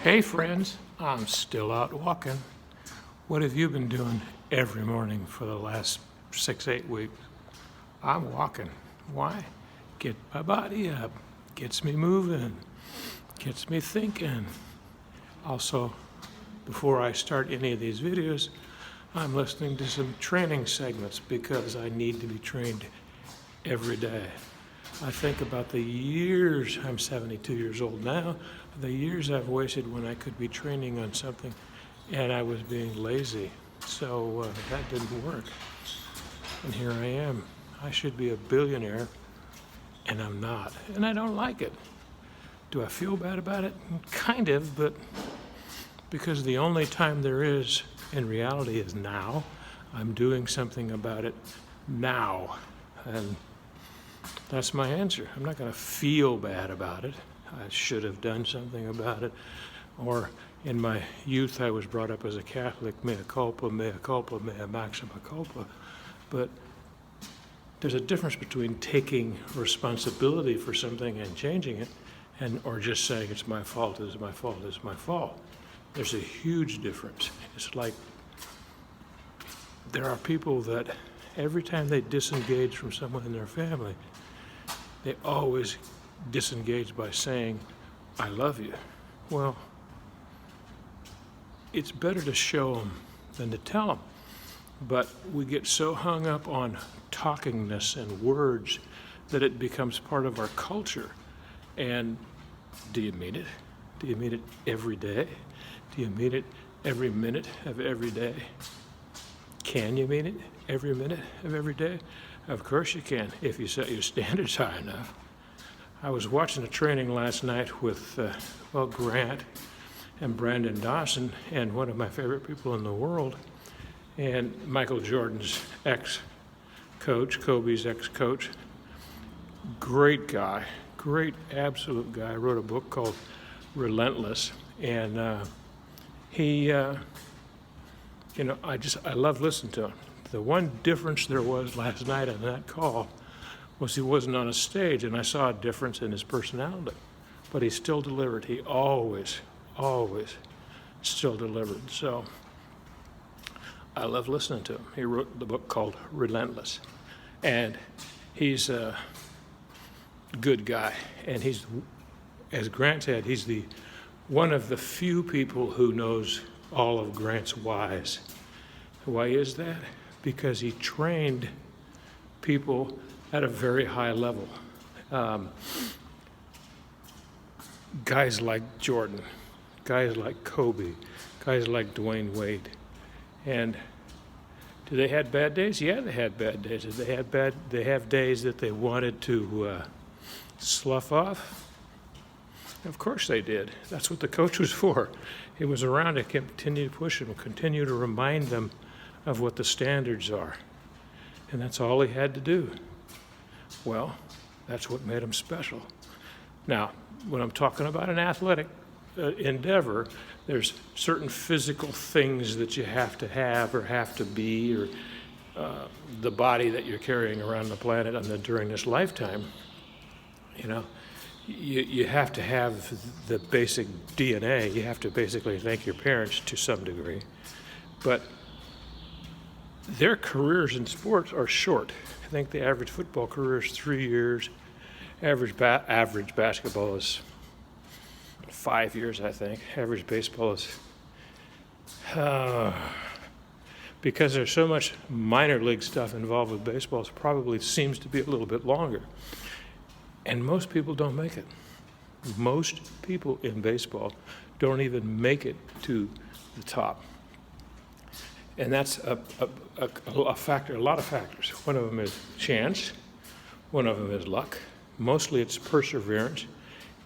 Hey friends, I'm still out walking. What have you been doing every morning for the last 6, 8 weeks? I'm walking. Why? Get my body up, gets me moving, gets me thinking. Also, before I start any of these videos, I'm listening to some training segments because I need to be trained every day. I think about the years, I'm 72 years old now, the years I've wasted when I could be training on something and I was being lazy. So that didn't work. And here I am. I should be a billionaire and I'm not. And I don't like it. Do I feel bad about it? Kind of, but because the only time there is in reality is now. I'm doing something about it now. And that's my answer. I'm not going to feel bad about it. I should have done something about it. Or in my youth, I was brought up as a Catholic, mea culpa, mea maxima culpa. But there's a difference between taking responsibility for something and changing it, or just saying it's my fault, it's my fault, it's my fault. There's a huge difference. It's like there are people that every time they disengage from someone in their family, they always disengage by saying, I love you. Well, it's better to show them than to tell them. But we get so hung up on talkingness and words that it becomes part of our culture. And do you mean it? Do you mean it every day? Do you mean it every minute of every day? Can you mean it every minute of every day? Of course you can, if you set your standards high enough. I was watching a training last night with, Grant and Brandon Dawson, and one of my favorite people in the world, and Michael Jordan's ex-coach, Kobe's ex-coach. Great guy, great absolute guy. Wrote a book called Relentless, and I love listening to him. The one difference there was last night on that call was he wasn't on a stage, and I saw a difference in his personality. But he still delivered. He always still delivered. So I love listening to him. He wrote the book called Relentless. And he's a good guy. And he's, as Grant said, he's one of the few people who knows all of Grant's whys. Why is that? Because he trained people at a very high level. Guys like Jordan, guys like Kobe, guys like Dwayne Wade. And do they have bad days? Yeah, they had bad days. Did they have days that they wanted to slough off? Of course they did. That's what the coach was for. He was around to continue to push them, continue to remind them of what the standards are. And that's all he had to do. Well, that's what made him special. Now, when I'm talking about an athletic endeavor, there's certain physical things that you have to have or have to be, or the body that you're carrying around the planet during this lifetime. You have to have the basic DNA. You have to basically thank your parents to some degree. But their careers in sports are short. I think the average football career is 3 years. Average basketball is 5 years, I think. Average baseball is... because there's so much minor league stuff involved with baseball, it probably seems to be a little bit longer. And most people don't make it. Most people in baseball don't even make it to the top. And that's a factor, a lot of factors. One of them is chance. One of them is luck. Mostly it's perseverance.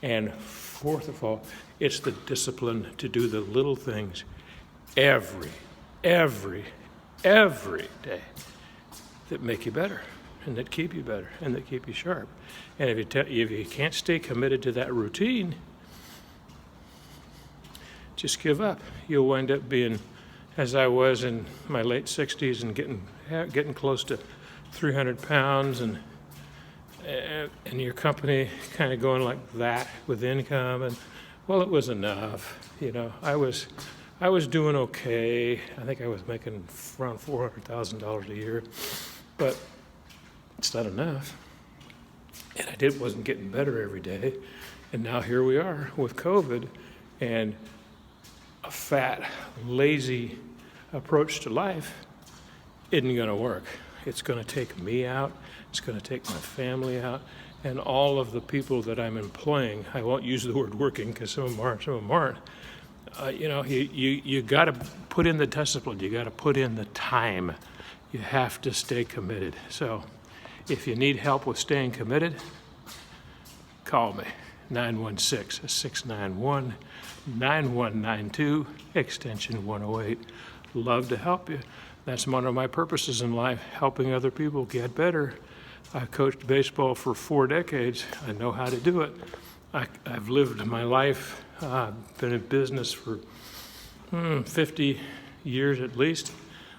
And fourth of all, it's the discipline to do the little things every day that make you better and that keep you better and that keep you sharp. And if you can't stay committed to that routine, just give up. You'll wind up being, as I was in my late 60s and getting close to 300 pounds and your company kind of going like that with income, and Well, it was enough. I was doing okay. I think I was making around $400,000 a year, but it's not enough. And I wasn't getting better every day. And now here we are with COVID and a fat, lazy approach to life isn't going to work. It's going to take me out. It's going to take my family out. And all of the people that I'm employing, I won't use the word working because some of them are, some of them aren't. You got to put in the discipline. You got to put in the time. You have to stay committed. So if you need help with staying committed, call me, 916-691-9192, extension 108. Love to help you. That's one of my purposes in life, helping other people get better. I coached baseball for 4 decades. I know how to do it. I've lived my life, been in business for 50 years at least.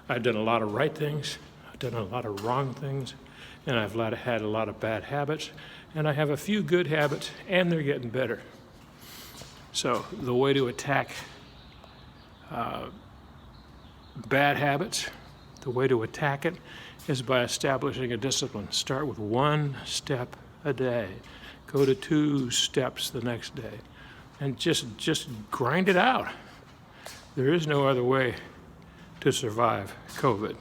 I've done a lot of right things. I've done a lot of wrong things. And I've had a lot of bad habits. And I have a few good habits, and they're getting better. So the way to attack bad habits, the way to attack it is by establishing a discipline. Start with 1 step a day. Go to 2 steps the next day. And just grind it out. There is no other way to survive COVID.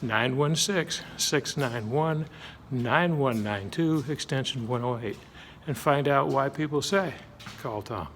916-691-9192, extension 108. And find out why people say, call Tom.